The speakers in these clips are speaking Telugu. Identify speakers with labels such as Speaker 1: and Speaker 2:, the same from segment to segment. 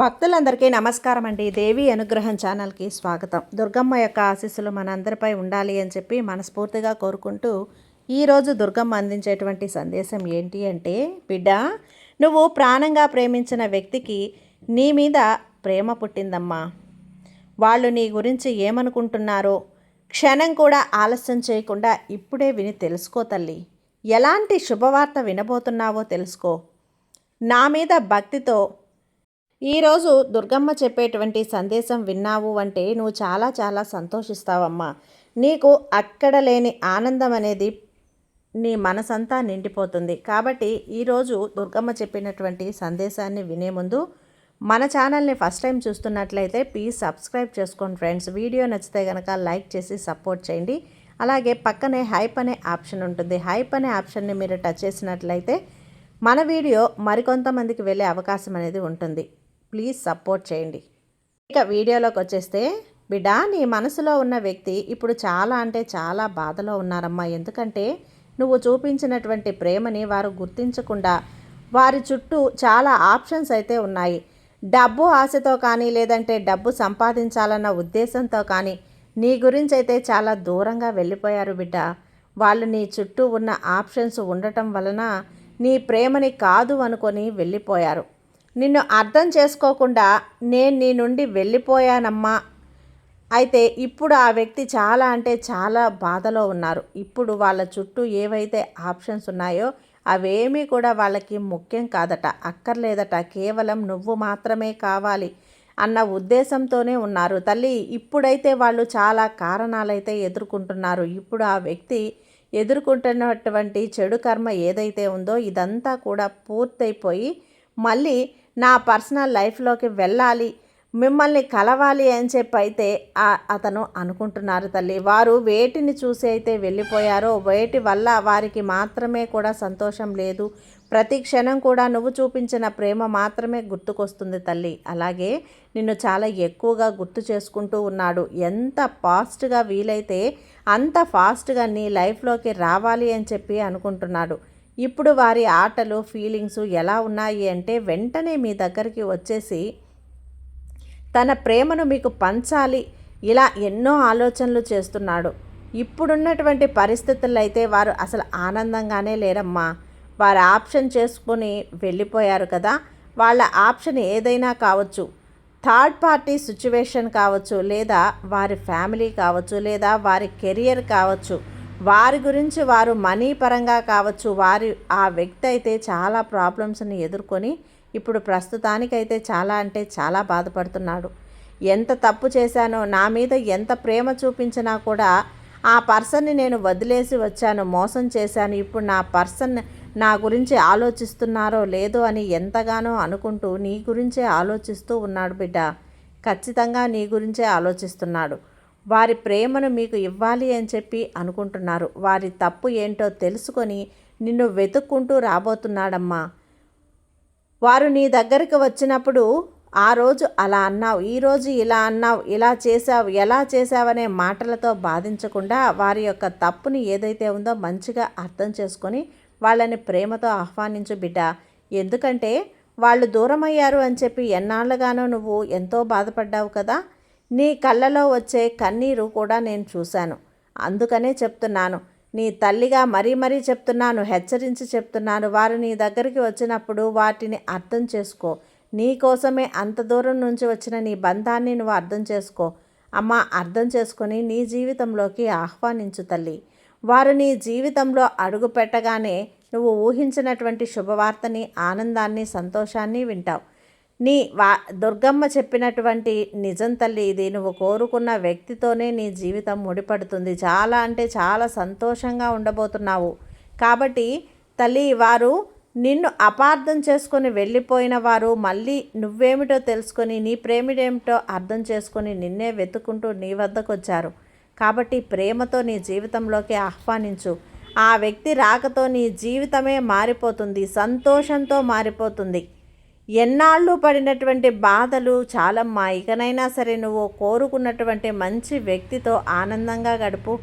Speaker 1: భక్తులందరికీ నమస్కారం అండి. దేవి అనుగ్రహం ఛానల్కి స్వాగతం. దుర్గమ్మ యొక్క ఆశీస్సులు మనందరిపై ఉండాలి అని చెప్పి మనస్ఫూర్తిగా కోరుకుంటూ ఈరోజు దుర్గమ్మ అందించేటువంటి సందేశం ఏంటి అంటే, బిడ్డ, నువ్వు ప్రాణంగా ప్రేమించిన వ్యక్తికి నీ మీద ప్రేమ పుట్టిందమ్మా. వాళ్ళు నీ గురించి ఏమనుకుంటున్నారో క్షణం కూడా ఆలస్యం చేయకుండా ఇప్పుడే విని తెలుసుకో తల్లి. ఎలాంటి శుభవార్త వినబోతున్నావో తెలుసుకో. నా మీద భక్తితో ఈరోజు దుర్గమ్మ చెప్పేటువంటి సందేశం విన్నావు అంటే నువ్వు చాలా చాలా సంతోషిస్తావమ్మా. నీకు అక్కడ లేని ఆనందం అనేది నీ మనసంతా నిండిపోతుంది. కాబట్టి ఈరోజు దుర్గమ్మ చెప్పినటువంటి సందేశాన్ని వినే ముందు మన ఛానల్ని ఫస్ట్ టైం చూస్తున్నట్లయితే ప్లీజ్ సబ్స్క్రైబ్ చేసుకోండి ఫ్రెండ్స్. వీడియో నచ్చితే కనుక లైక్ చేసి సపోర్ట్ చేయండి. అలాగే పక్కనే హైప్ అనే ఆప్షన్ ఉంటుంది. హైప్ అనే ఆప్షన్ని మీరు టచ్ చేసినట్లయితే మన వీడియో మరికొంతమందికి వెళ్ళే అవకాశం అనేది ఉంటుంది. ప్లీజ్ సపోర్ట్ చేయండి. ఇక వీడియోలోకి వచ్చేస్తే, బిడ్డ, నీ మనసులో ఉన్న వ్యక్తి ఇప్పుడు చాలా అంటే చాలా బాధలో ఉన్నారమ్మా. ఎందుకంటే నువ్వు చూపించినటువంటి ప్రేమని వారు గుర్తించకుండా వారి చుట్టూ చాలా ఆప్షన్స్ అయితే ఉన్నాయి. డబ్బు ఆశతో కానీ లేదంటే డబ్బు సంపాదించాలన్న ఉద్దేశంతో కానీ నీ గురించి అయితే చాలా దూరంగా వెళ్ళిపోయారు బిడ్డ. వాళ్ళు నీ చుట్టూ ఉన్న ఆప్షన్స్ ఉండటం వలన నీ ప్రేమని కాదు అనుకొని వెళ్ళిపోయారు. నిన్ను అర్థం చేసుకోకుండా నేను నీ నుండి వెళ్ళిపోయానమ్మా. అయితే ఇప్పుడు ఆ వ్యక్తి చాలా అంటే చాలా బాధలో ఉన్నారు. ఇప్పుడు వాళ్ళ చుట్టూ ఏవైతే ఆప్షన్స్ ఉన్నాయో అవేమీ కూడా వాళ్ళకి ముఖ్యం కాదట, అక్కర్లేదట. కేవలం నువ్వు మాత్రమే కావాలి అన్న ఉద్దేశంతోనే ఉన్నారు తల్లి. ఇప్పుడైతే వాళ్ళు చాలా కారణాలైతే ఎదుర్కొంటున్నారు. ఇప్పుడు ఆ వ్యక్తి ఎదుర్కొంటున్నటువంటి చెడు కర్మ ఏదైతే ఉందో ఇదంతా కూడా పూర్తయిపోయి మళ్ళీ నా పర్సనల్ లైఫ్లోకి వెళ్ళాలి, మిమ్మల్ని కలవాలి అని చెప్పి అయితే అతను అనుకుంటున్నారు తల్లి. వారు వేటిని చూసి అయితే వెళ్ళిపోయారో వేటి వల్ల వారికి మాత్రమే కూడా సంతోషం లేదు. ప్రతి క్షణం కూడా నువ్వు చూపించిన ప్రేమ మాత్రమే గుర్తుకొస్తుంది తల్లి. అలాగే నిన్ను చాలా ఎక్కువగా గుర్తు చేసుకుంటూ ఉన్నాడు. ఎంత ఫాస్ట్గా వీలైతే అంత ఫాస్ట్గా నీ లైఫ్లోకి రావాలి అని చెప్పి అనుకుంటున్నాడు. ఇప్పుడు వారి ఆటలు ఫీలింగ్స్ ఎలా ఉన్నాయి అంటే, వెంటనే మీ దగ్గరికి వచ్చేసి తన ప్రేమను మీకు పంచాలి ఇలా ఎన్నో ఆలోచనలు చేస్తున్నాడు. ఇప్పుడున్నటువంటి పరిస్థితుల్లో అయితే వారు అసలు ఆనందంగానే లేరమ్మా. వారు ఆప్షన్ చేసుకొని వెళ్ళిపోయారు కదా. వాళ్ళ ఆప్షన్ ఏదైనా కావచ్చు, థర్డ్ పార్టీ సిచ్యువేషన్ కావచ్చు, లేదా వారి ఫ్యామిలీ కావచ్చు, లేదా వారి కెరియర్ కావచ్చు, వారి గురించి వారు మనీ పరంగా కావచ్చు. ఆ వ్యక్తి అయితే చాలా ప్రాబ్లమ్స్ని ఎదుర్కొని ఇప్పుడు ప్రస్తుతానికైతే చాలా అంటే చాలా బాధపడుతున్నాడు. ఎంత తప్పు చేశానో, నా మీద ఎంత ప్రేమ చూపించినా కూడా ఆ పర్సన్ని నేను వదిలేసి వచ్చాను, మోసం చేశాను. ఇప్పుడు నా పర్సన్ నా గురించి ఆలోచిస్తున్నారో లేదో అని ఎంతగానో అనుకుంటూ నీ గురించే ఆలోచిస్తూ ఉన్నాడు బిడ్డ. ఖచ్చితంగా నీ గురించే ఆలోచిస్తున్నాడు. వారి ప్రేమను మీకు ఇవ్వాలి అని చెప్పి అనుకుంటున్నారు. వారి తప్పు ఏంటో తెలుసుకొని నిన్ను వెతుక్కుంటూ రాబోతున్నాడమ్మా. వారు నీ దగ్గరికి వచ్చినప్పుడు ఆ రోజు అలా అన్నావు, ఈరోజు ఇలా అన్నావు, ఇలా చేసావు, ఎలా చేసావనే మాటలతో బాధించకుండా వారి యొక్క తప్పుని ఏదైతే ఉందో మంచిగా అర్థం చేసుకొని వాళ్ళని ప్రేమతో ఆహ్వానించు బిడ్డ. ఎందుకంటే వాళ్ళు దూరమయ్యారు అని చెప్పి ఎన్నాళ్ళుగానో నువ్వు ఎంతో బాధపడ్డావు కదా. నీ కళ్ళలో వచ్చే కన్నీరు కూడా నేను చూశాను. అందుకనే చెప్తున్నాను, నీ తల్లిగా మరీ మరీ చెప్తున్నాను, హెచ్చరించి చెప్తున్నాను. వారు నీ దగ్గరికి వచ్చినప్పుడు వాటిని అర్థం చేసుకో. నీ కోసమే అంత దూరం నుంచి వచ్చిన నీ బంధాన్ని నువ్వు అర్థం చేసుకో అమ్మా. అర్థం చేసుకొని నీ జీవితంలోకి ఆహ్వానించు తల్లి. వారు నీ జీవితంలో అడుగు పెట్టగానే నువ్వు ఊహించినటువంటి శుభవార్తని, ఆనందాన్ని, సంతోషాన్ని వింటావు. దుర్గమ్మ చెప్పినటువంటి నిజం తల్లి ఇది. నువ్వు కోరుకున్న వ్యక్తితోనే నీ జీవితం ముడిపడుతుంది. చాలా అంటే చాలా సంతోషంగా ఉండబోతున్నావు. కాబట్టి తల్లి, వారు నిన్ను అపార్థం చేసుకొని వెళ్ళిపోయిన వారు మళ్ళీ నువ్వేమిటో తెలుసుకొని నీ ప్రేమిడేమిటో అర్థం చేసుకొని నిన్నే వెతుకుంటూ నీ వద్దకు వచ్చారు. కాబట్టి ప్రేమతో నీ జీవితంలోకి ఆహ్వానించు. ఆ వ్యక్తి రాకతో నీ జీవితమే మారిపోతుంది, సంతోషంతో మారిపోతుంది. ఎన్నాళ్ళు పడినటువంటి బాధలు చాలమ్మా. ఇకనైనా సరే నువ్వు కోరుకున్నటువంటి మంచి వ్యక్తితో ఆనందంగా గడుపు.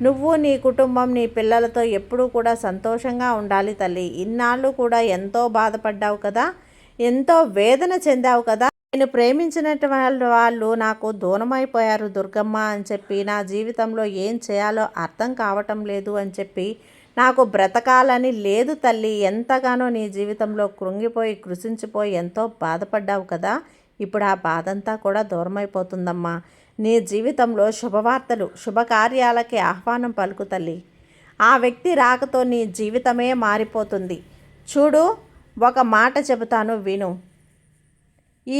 Speaker 1: నువ్వు, నీ కుటుంబం, నీ పిల్లలతో ఎప్పుడూ కూడా సంతోషంగా ఉండాలి తల్లి. ఇన్నాళ్ళు కూడా ఎంతో బాధపడ్డావు కదా, ఎంతో వేదన చెందావు కదా. నేను ప్రేమించినటువంటి వాళ్ళు నాకు దూరమైపోయారు దుర్గమ్మ అని చెప్పి, నా జీవితంలో ఏం చేయాలో అర్థం కావటం లేదు అని చెప్పి, నాకు బ్రతకాలని లేదు తల్లి, ఎంతగానో నీ జీవితంలో కృంగిపోయి కృషించిపోయి ఎంతో బాధపడ్డావు కదా, ఇప్పుడు ఆ బాధంతా కూడా దూరమైపోతుందమ్మా. నీ జీవితంలో శుభవార్తలు శుభకార్యాలకి ఆహ్వానం పలుకు తల్లి. ఆ వ్యక్తి రాకతో నీ జీవితమే మారిపోతుంది. చూడు, ఒక మాట చెబుతాను విను. ఈ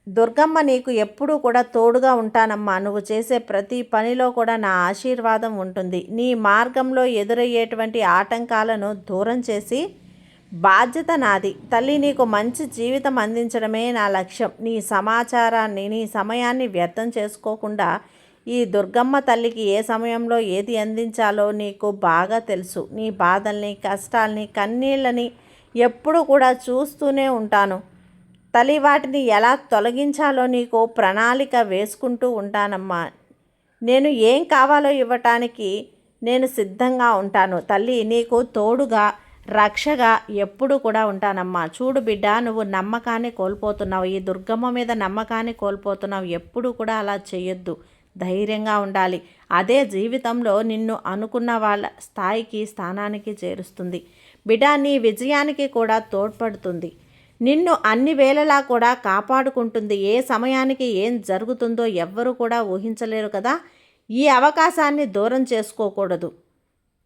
Speaker 1: దుర్గమ్మ నీకు ఎప్పుడూ కూడా తోడుగా ఉంటానమ్మా. నువ్వు చేసే ప్రతి పనిలో కూడా నా ఆశీర్వాదం ఉంటుంది. నీ మార్గంలో ఎదురయ్యేటువంటి ఆటంకాలను దూరం చేసి బాధ్యత నాది తల్లి. నీకు మంచి జీవితం అందించడమే నా లక్ష్యం. నీ సమాచారాన్ని, నీ సమయాన్ని వ్యర్థం చేసుకోకుండా ఈ దుర్గమ్మ తల్లికి ఏ సమయంలో ఏది అందించాలో నీకు బాగా తెలుసు. నీ బాధల్ని, కష్టాల్ని, కన్నీళ్ళని ఎప్పుడు కూడా చూస్తూనే ఉంటాను తల్లి. వాటిని ఎలా తొలగించాలో నీకు ప్రణాళిక వేసుకుంటూ ఉంటానమ్మా. నేను ఏం కావాలో ఇవ్వటానికి నేను సిద్ధంగా ఉంటాను తల్లి. నీకు తోడుగా, రక్షగా ఎప్పుడు కూడా ఉంటానమ్మా. చూడు బిడ్డ, నువ్వు నమ్మకాన్ని కోల్పోతున్నావు. ఈ దుర్గమ్మ మీద నమ్మకాన్ని కోల్పోతున్నావు. ఎప్పుడు కూడా అలా చేయొద్దు. ధైర్యంగా ఉండాలి. అదే జీవితంలో నిన్ను అనుకున్న వాళ్ళ స్థాయికి, స్థానానికి చేరుస్తుంది. బిడ్డ, నీ విజయానికి కూడా తోడ్పడుతుంది. నిన్ను అన్ని వేళలా కూడా కాపాడుకుంటుంది. ఏ సమయానికి ఏం జరుగుతుందో ఎవ్వరూ కూడా ఊహించలేరు కదా. ఈ అవకాశాన్ని దూరం చేసుకోకూడదు.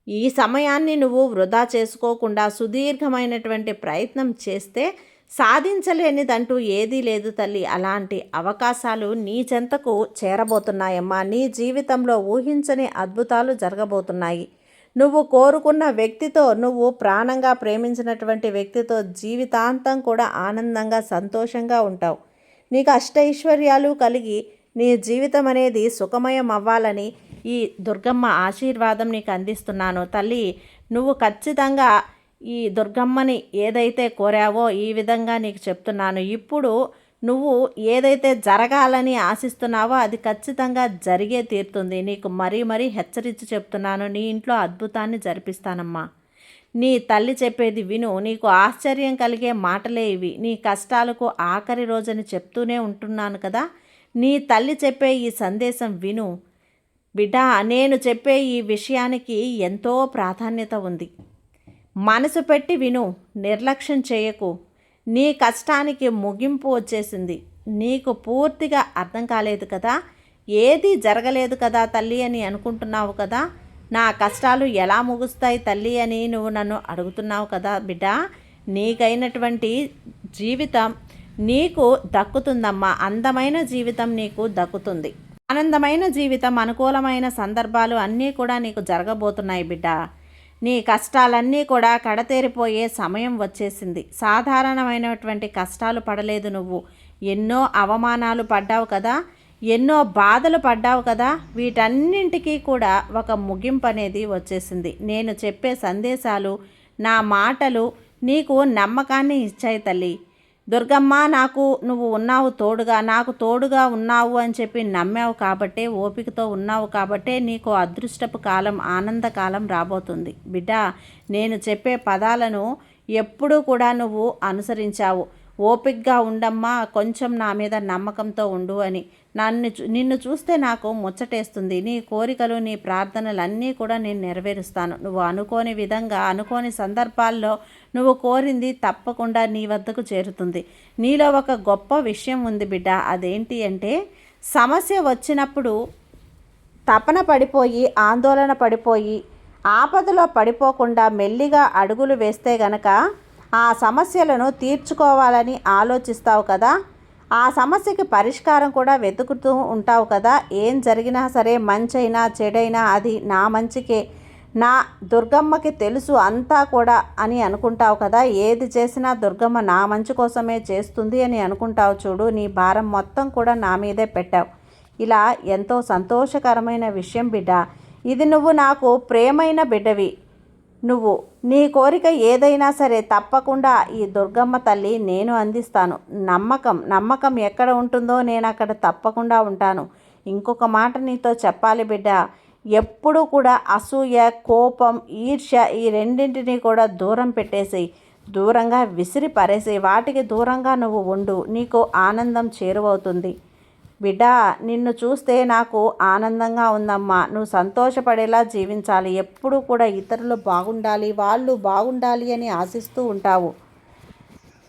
Speaker 1: ఈ సమయాన్ని నువ్వు వృధా చేసుకోకుండా సుదీర్ఘమైనటువంటి ప్రయత్నం చేస్తే సాధించలేనిదంటూ ఏదీ లేదు తల్లి. అలాంటి అవకాశాలు నీ చెంతకు చేరబోతున్నాయమ్మా. నీ జీవితంలో ఊహించని అద్భుతాలు జరగబోతున్నాయి. నువ్వు కోరుకున్న వ్యక్తితో, నువ్వు ప్రాణంగా ప్రేమించినటువంటి వ్యక్తితో జీవితాంతం కూడా ఆనందంగా, సంతోషంగా ఉంటావు. నీకు అష్టైశ్వర్యాలు కలిగి నీ జీవితం అనేది సుఖమయం అవ్వాలని ఈ దుర్గమ్మ ఆశీర్వాదం నీకు అందిస్తున్నాను తల్లి. నువ్వు ఖచ్చితంగా ఈ దుర్గమ్మని ఏదైతే కోరావో ఈ విధంగా నీకు చెప్తున్నాను. ఇప్పుడు నువ్వు ఏదైతే జరగాలని ఆశిస్తున్నావో అది ఖచ్చితంగా జరిగే తీరుతుంది. నీకు మరీ మరీ హెచ్చరించి చెప్తున్నాను. నీ ఇంట్లో అద్భుతాన్ని జరిపిస్తానమ్మా. నీ తల్లి చెప్పేది విను. నీకు ఆశ్చర్యం కలిగే మాటలే ఇవి. నీ కష్టాలకు ఆఖరి రోజని చెప్తూనే ఉంటున్నాను కదా. నీ తల్లి చెప్పే ఈ సందేశం విను బిడ్డ. నేను చెప్పే ఈ విషయానికి ఎంతో ప్రాధాన్యత ఉంది. మనసు పెట్టి విను, నిర్లక్ష్యం చేయకు. నీ కష్టానికి ముగింపు వచ్చేసింది. నీకు పూర్తిగా అర్థం కాలేదు కదా, ఏది జరగలేదు కదా తల్లి అని అనుకుంటున్నావు కదా. నా కష్టాలు ఎలా ముగుస్తాయి తల్లి అని నువ్వు నన్ను అడుగుతున్నావు కదా బిడ్డ. నీకైనటువంటి జీవితం నీకు దక్కుతుందమ్మా. అందమైన జీవితం నీకు దక్కుతుంది. ఆనందమైన జీవితం, అనుకూలమైన సందర్భాలు అన్నీ కూడా నీకు జరగబోతున్నాయి బిడ్డ. నీ కష్టాలన్నీ కూడా కడతేరిపోయే సమయం వచ్చేసింది. సాధారణమైనటువంటి కష్టాలు పడలేదు నువ్వు. ఎన్నో అవమానాలు పడ్డావు కదా, ఎన్నో బాధలు పడ్డావు కదా. వీటన్నింటికీ కూడా ఒక ముగింపు అనేది వచ్చేసింది. నేను చెప్పే సందేశాలు, నా మాటలు నీకు నమ్మకాన్ని ఇచ్చాయి తల్లి. దుర్గమ్మ, నాకు నువ్వు ఉన్నావు తోడుగా, నాకు తోడుగా ఉన్నావు అని చెప్పి నమ్మావు కాబట్టే, ఓపికతో ఉన్నావు కాబట్టే నీకు అదృష్టపు కాలం, ఆనందకాలం రాబోతుంది బిడ్డ. నేను చెప్పే పదాలను ఎప్పుడూ కూడా నువ్వు అనుసరించావు. ఓపికగా ఉండమ్మా, కొంచెం నా మీద నమ్మకంతో ఉండు అని. నిన్ను చూస్తే నాకు ముచ్చటేస్తుంది. నీ కోరికలు, నీ ప్రార్థనలన్నీ కూడా నేను నెరవేరుస్తాను. నువ్వు అనుకోని విధంగా, అనుకోని సందర్భాల్లో నువ్వు కోరింది తప్పకుండా నీ వద్దకు చేరుతుంది. నీలో ఒక గొప్ప విషయం ఉంది బిడ్డ. అదేంటి అంటే, సమస్య వచ్చినప్పుడు తపన పడిపోయి, ఆందోళన పడిపోయి, ఆపదలో పడిపోకుండా మెల్లిగా అడుగులు వేస్తే గనక ఆ సమస్యలను తీర్చుకోవాలని ఆలోచిస్తావు కదా. ఆ సమస్యకి పరిష్కారం కూడా వెతుకుతూ ఉంటావు కదా. ఏం జరిగినా సరే, మంచైనా చెడైనా అది నా మంచికే, నా దుర్గమ్మకి తెలుసు అంతా కూడా అని అనుకుంటావు కదా. ఏది చేసినా దుర్గమ్మ నా మంచి కోసమే చేస్తుంది అని అనుకుంటావు చూడు. నీ భారం మొత్తం కూడా నా మీదే పెట్టావు. ఇలా ఎంతో సంతోషకరమైన విషయం బిడ్డ. ఇది నువ్వు నాకు ప్రేమైన బిడ్డవి. నువ్వు నీ కోరిక ఏదైనా సరే తప్పకుండా ఈ దుర్గమ్మ తల్లి నేను అందిస్తాను. నమ్మకం ఎక్కడ ఉంటుందో నేను అక్కడ తప్పకుండా ఉంటాను. ఇంకొక మాట నీతో చెప్పాలి బిడ్డ. ఎప్పుడూ కూడా అసూయ, కోపం, ఈర్ష్య ఈ రెండింటినీ కూడా దూరం పెట్టేసి దూరంగా విసిరి పరేసి వాటికి దూరంగా నువ్వు ఉండు. నీకు ఆనందం చేరువవుతుంది. బిడ్డా, నిన్ను చూస్తే నాకు ఆనందంగా ఉందమ్మా. నువ్వు సంతోషపడేలా జీవించాలి. ఎప్పుడూ కూడా ఇతరులు బాగుండాలి, వాళ్ళు బాగుండాలి అని ఆశిస్తూ ఉంటావు.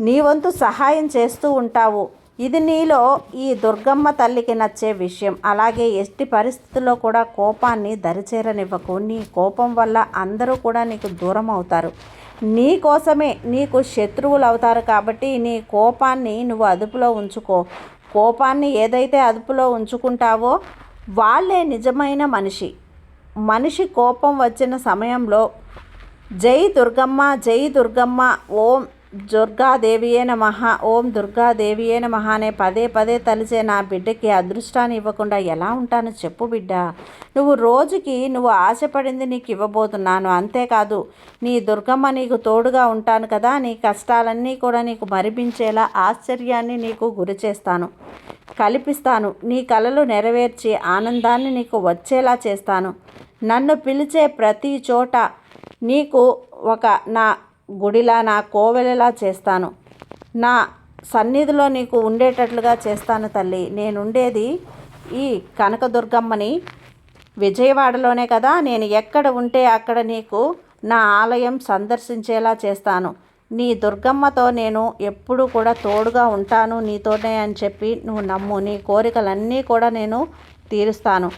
Speaker 1: నీ వంతు సహాయం చేస్తూ ఉంటావు. ఇది నీలో ఈ దుర్గమ్మ తల్లికి నచ్చే విషయం. అలాగే ఎట్టి పరిస్థితుల్లో కూడా కోపాన్ని దరిచేరనివ్వకు. నీ కోపం వల్ల అందరూ కూడా నీకు దూరం అవుతారు. నీ కోసమే నీకు శత్రువులు అవుతారు. కాబట్టి నీ కోపాన్ని నువ్వు అదుపులో ఉంచుకో. కోపాన్ని ఏదైతే అదుపులో ఉంచుకుంటావో వాళ్ళే నిజమైన మనిషి. మనిషి కోపం వచ్చిన సమయంలో జై దుర్గమ్మ, జై దుర్గమ్మ, ఓం దుర్గాదేవియే నమః, ఓం దుర్గాదేవియే నమః అనే పదే పదే తలిచే నా బిడ్డకి అదృష్టాన్ని ఇవ్వకుండా ఎలా ఉంటాను చెప్పు బిడ్డ. నువ్వు ఆశపడింది నీకు ఇవ్వబోతున్నాను. అంతేకాదు నీ దుర్గమ్మ నీకు తోడుగా ఉంటాను కదా. నీ కష్టాలన్నీ కూడా నీకు మరిపించేలా ఆశ్చర్యాన్ని నీకు గురి చేస్తాను, కల్పిస్తాను. నీ కలలు నెరవేర్చి ఆనందాన్ని నీకు వచ్చేలా చేస్తాను. నన్ను పిలిచే ప్రతి చోట నీకు ఒక నా గుడిలా, నా కోవెలలా చేస్తాను. నా సన్నిధిలో నీకు ఉండేటట్లుగా చేస్తాను తల్లి. నేనుండేది ఈ కనకదుర్గమ్మని విజయవాడలోనే కదా. నేను ఎక్కడ ఉంటే అక్కడ నీకు నా ఆలయం సందర్శించేలా చేస్తాను. నీ దుర్గమ్మతో నేను ఎప్పుడు కూడా తోడుగా ఉంటాను నీతోనే అని చెప్పి నువ్వు నమ్ము. నీ కోరికలన్నీ కూడా నేను తీరుస్తాను.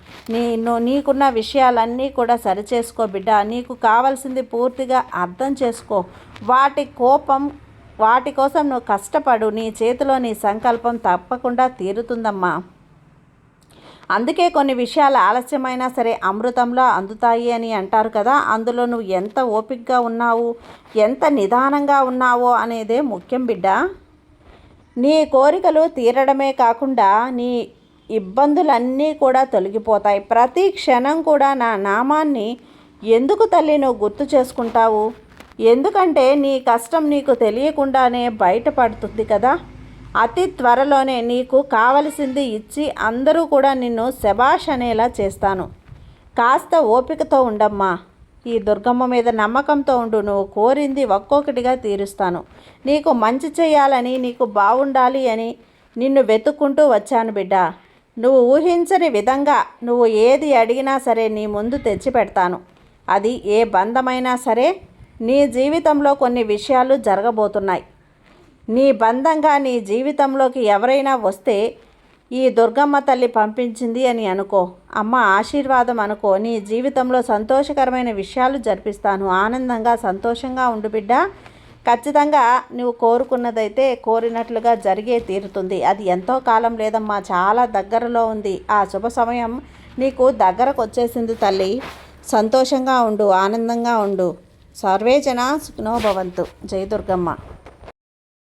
Speaker 1: నీకున్న విషయాలన్నీ కూడా సరిచేసుకో బిడ్డ. నీకు కావాల్సింది పూర్తిగా అర్థం చేసుకో. వాటి కోసం నువ్వు కష్టపడు. నీ చేతిలో నీ సంకల్పం తప్పకుండా తీరుతుందమ్మా. అందుకే కొన్ని విషయాలు ఆలస్యమైనా సరే అమృతంలో అందుతాయి అని అంటారు కదా. అందులో నువ్వు ఎంత ఓపికగా ఉన్నావు, ఎంత నిదానంగా ఉన్నావో అనేదే ముఖ్యం బిడ్డ. నీ కోరికలు తీరడమే కాకుండా నీ ఇబ్బందులన్నీ కూడా తొలగిపోతాయి. ప్రతి క్షణం కూడా నా నామాన్ని ఎందుకు తల్లి నువ్వు గుర్తు చేసుకుంటావు? ఎందుకంటే నీ కష్టం నీకు తెలియకుండానే బయటపడుతుంది కదా. అతి త్వరలోనే నీకు కావలసింది ఇచ్చి అందరూ కూడా నిన్ను శభాష్ అనేలా చేస్తాను. కాస్త ఓపికతో ఉండమ్మా. ఈ దుర్గమ్మ మీద నమ్మకంతో ఉండు. నువ్వు కోరింది ఒక్కొక్కటిగా తీరుస్తాను. నీకు మంచి చేయాలని, నీకు బాగుండాలి అని నిన్ను వెతుక్కుంటూ వచ్చాను బిడ్డ. నువ్వు ఊహించని విధంగా నువ్వు ఏది అడిగినా సరే నీ ముందు తెచ్చి పెడతాను. అది ఏ బంధమైనా సరే. నీ జీవితంలో కొన్ని విషయాలు జరగబోతున్నాయి. నీ బంధంగా నీ జీవితంలోకి ఎవరైనా వస్తే ఈ దుర్గమ్మ తల్లి పంపించింది అని అనుకో. అమ్మ ఆశీర్వాదం అనుకో. నీ జీవితంలో సంతోషకరమైన విషయాలు జరిపిస్తాను. ఆనందంగా సంతోషంగా ఉండు బిడ్డ. ఖచ్చితంగా నువ్వు కోరుకున్నదైతే కోరినట్లుగా జరిగే తీరుతుంది. అది ఎంతో కాలం లేదమ్మా, చాలా దగ్గరలో ఉంది. ఆ శుభ సమయం నీకు దగ్గరకు వచ్చేసింది తల్లి. సంతోషంగా ఉండు, ఆనందంగా ఉండు. సర్వే జనా సుఖినో భవంతు. జై దుర్గమ్మ.